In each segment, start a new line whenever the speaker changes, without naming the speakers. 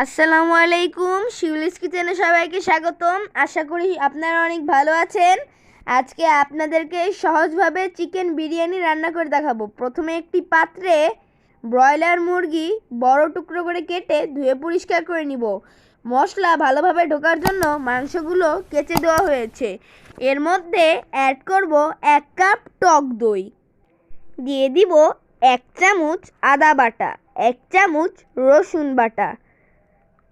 আসসালামু আলাইকুম, শিউলিস কিচেনে সবাইকে স্বাগতম। আশা করি আপনারা অনেক ভালো আছেন। আজকে আপনাদেরকে সহজভাবে চিকেন বিরিয়ানি রান্না করে দেখাবো। প্রথমে একটি পাত্রে ব্রয়লার মুরগি বড় টুকরো করে কেটে ধুয়ে পরিষ্কার করে নিব। মশলা ভালোভাবে ঢোকার জন্য মাংসগুলো কেচে দেওয়া হয়েছে। এর মধ্যে অ্যাড করব 1 কাপ টক দই, দিয়ে দিব 1 চামচ আদা বাটা, 1 চামচ রসুন বাটা,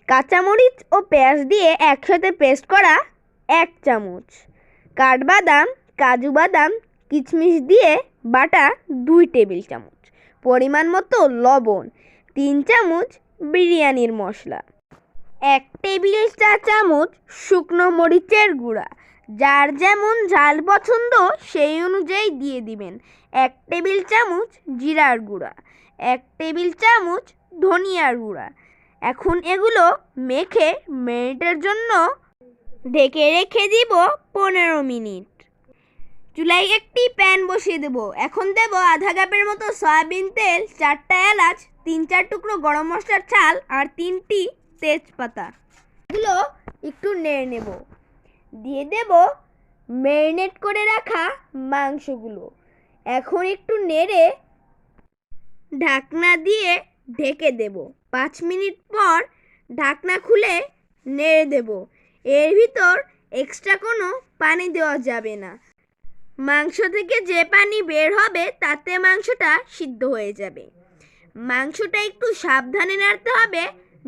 কাঁচামরিচ ও পেঁয়াজ দিয়ে একসাথে পেস্ট করা 1 চামচ, কাঠবাদাম, কাজু বাদাম, কিশমিশ দিয়ে বাটা 2 টেবিল চামচ, পরিমাণ মতো লবণ, 3 চামচ বিরিয়ানির মশলা, 1 টেবিল চা চামচ শুকনো মরিচের গুঁড়া, যার যেমন ঝাল পছন্দ সেই অনুযায়ী দিয়ে দিবেন, 1 টেবিল চামচ জিরার গুঁড়া, 1 টেবিল চামচ ধনিয়ার গুঁড়া। এখন এগুলো মেখে মিনিটের জন্য ঢেকে রেখে দিব 15 মিনিট। চুলায় একটি প্যান বসিয়ে দেব। এখন দেব আধা কাপের মতো সয়াবিন তেল, 4টা এলাচ, 3-4 টুকরো গরম মশলার ছাল আর 3টি তেজপাতা। এগুলো একটু নেড়ে নেব। দিয়ে দেব ম্যারিনেট করে রাখা মাংসগুলো। এখন একটু নেড়ে ঢাকনা দিয়ে ঢেকে দেব। 5 মিনিট পর ঢাকনা খুলে নেড়ে দেব। এর ভিতর এক্সট্রা কোনো পানি দেওয়া যাবে না। মাংস থেকে যে পানি বের হবে তাতে মাংসটা সিদ্ধ হয়ে যাবে। মাংসটা একটু সাবধানে নাড়তে হবে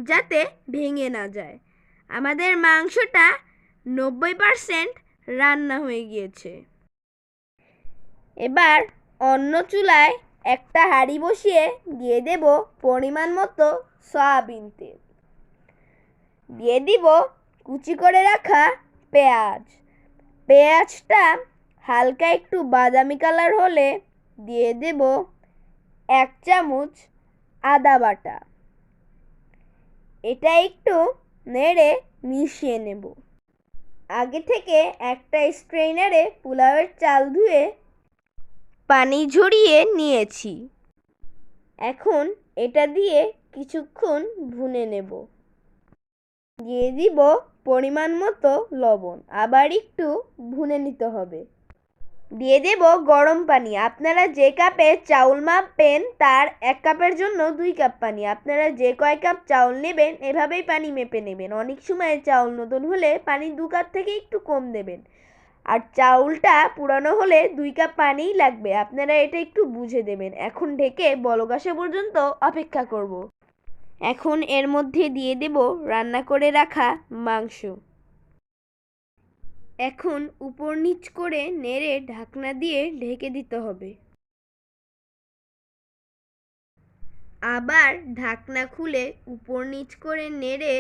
যাতে ভেঙে না যায়। আমাদের মাংসটা 90% রান্না হয়ে গিয়েছে। এবার অন্য চুলায় একটা হাঁড়ি বসিয়ে দিয়ে দেব পরিমাণ মতো সয়াবিন তেল, দিয়ে দিব কুচি করে রাখা পেঁয়াজ। পেঁয়াজটা হালকা একটু বাদামি কালার হলে দিয়ে দেব 1 চামচ আদা বাটা। এটা একটু নেড়ে মিশিয়ে নেব। আগে থেকে একটা স্ট্রেইনারে পোলাওয়ের চাল ধুয়ে পানি ঝরিয়ে নিয়েছি। এখন এটা দিয়ে কিছুক্ষণ ভুনে নেব। দিয়ে দিব পরিমাণ মতো লবণ, আবার একটু ভুনে নিতে হবে। দিয়ে দেব গরম পানি। আপনারা যে কাপে চাউল মাপবেন তার 1 কাপের জন্য 2 কাপ পানি। আপনারা যে কয় কাপ চাউল নেবেন এভাবেই পানি মেপে নেবেন। অনেক সময় চাউল নতুন হলে পানি 2 কাপ থেকে একটু কম দেবেন, আর চাউলটা পুরানো হলে 2 কাপ পানিই লাগবে। আপনারা এটা একটু বুঝে দেবেন। এখন ঢেকে বলক আসা পর্যন্ত অপেক্ষা করব। এখন এর মধ্যে দিয়ে দেব রান্না করে রাখা মাংস। এখন উপর নিচ করে নেড়ে ঢাকনা দিয়ে ঢেকে দিতে হবে। আবার ঢাকনা খুলে উপর নিচ করে নেড়ে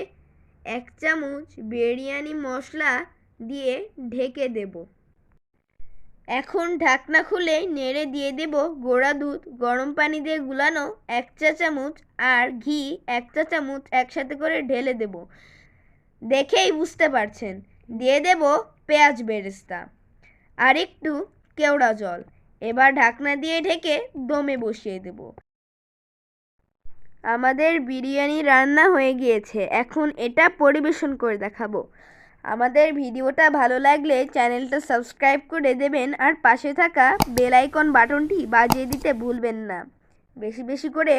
1 চামচ বিরিয়ানি মশলা দিয়ে ঢেকে দেব। এখন ঢাকনা খুলে নেড়ে দিয়ে দেব গোড়া দুধ গরম পানি দিয়ে গুলানো 1 চা চামচ আর ঘি 1 চা চামচ একসাথে করে ঢেলে দেব। দেখেই বুঝতে পারছেন। দিয়ে দেব পেঁয়াজ বেরেস্তা আর একটু কেওড়া জল। এবার ঢাকনা দিয়ে ঢেকে দমে বসিয়ে দেব। আমাদের বিরিয়ানি রান্না হয়ে গিয়েছে। এখন এটা পরিবেশন করে দেখাবো। আমাদের ভিডিওটা ভালো লাগলে চ্যানেলটা সাবস্ক্রাইব করে দেবেন আর পাশে থাকা বেল আইকন বাটনটি বাজিয়ে দিতে ভুলবেন না। বেশি বেশি করে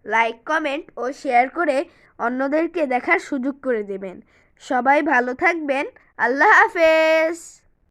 লাইক, কমেন্ট ও শেয়ার করে অন্যদেরকে দেখার সুযোগ করে দেবেন। সবাই ভালো থাকবেন। আল্লাহ হাফেজ।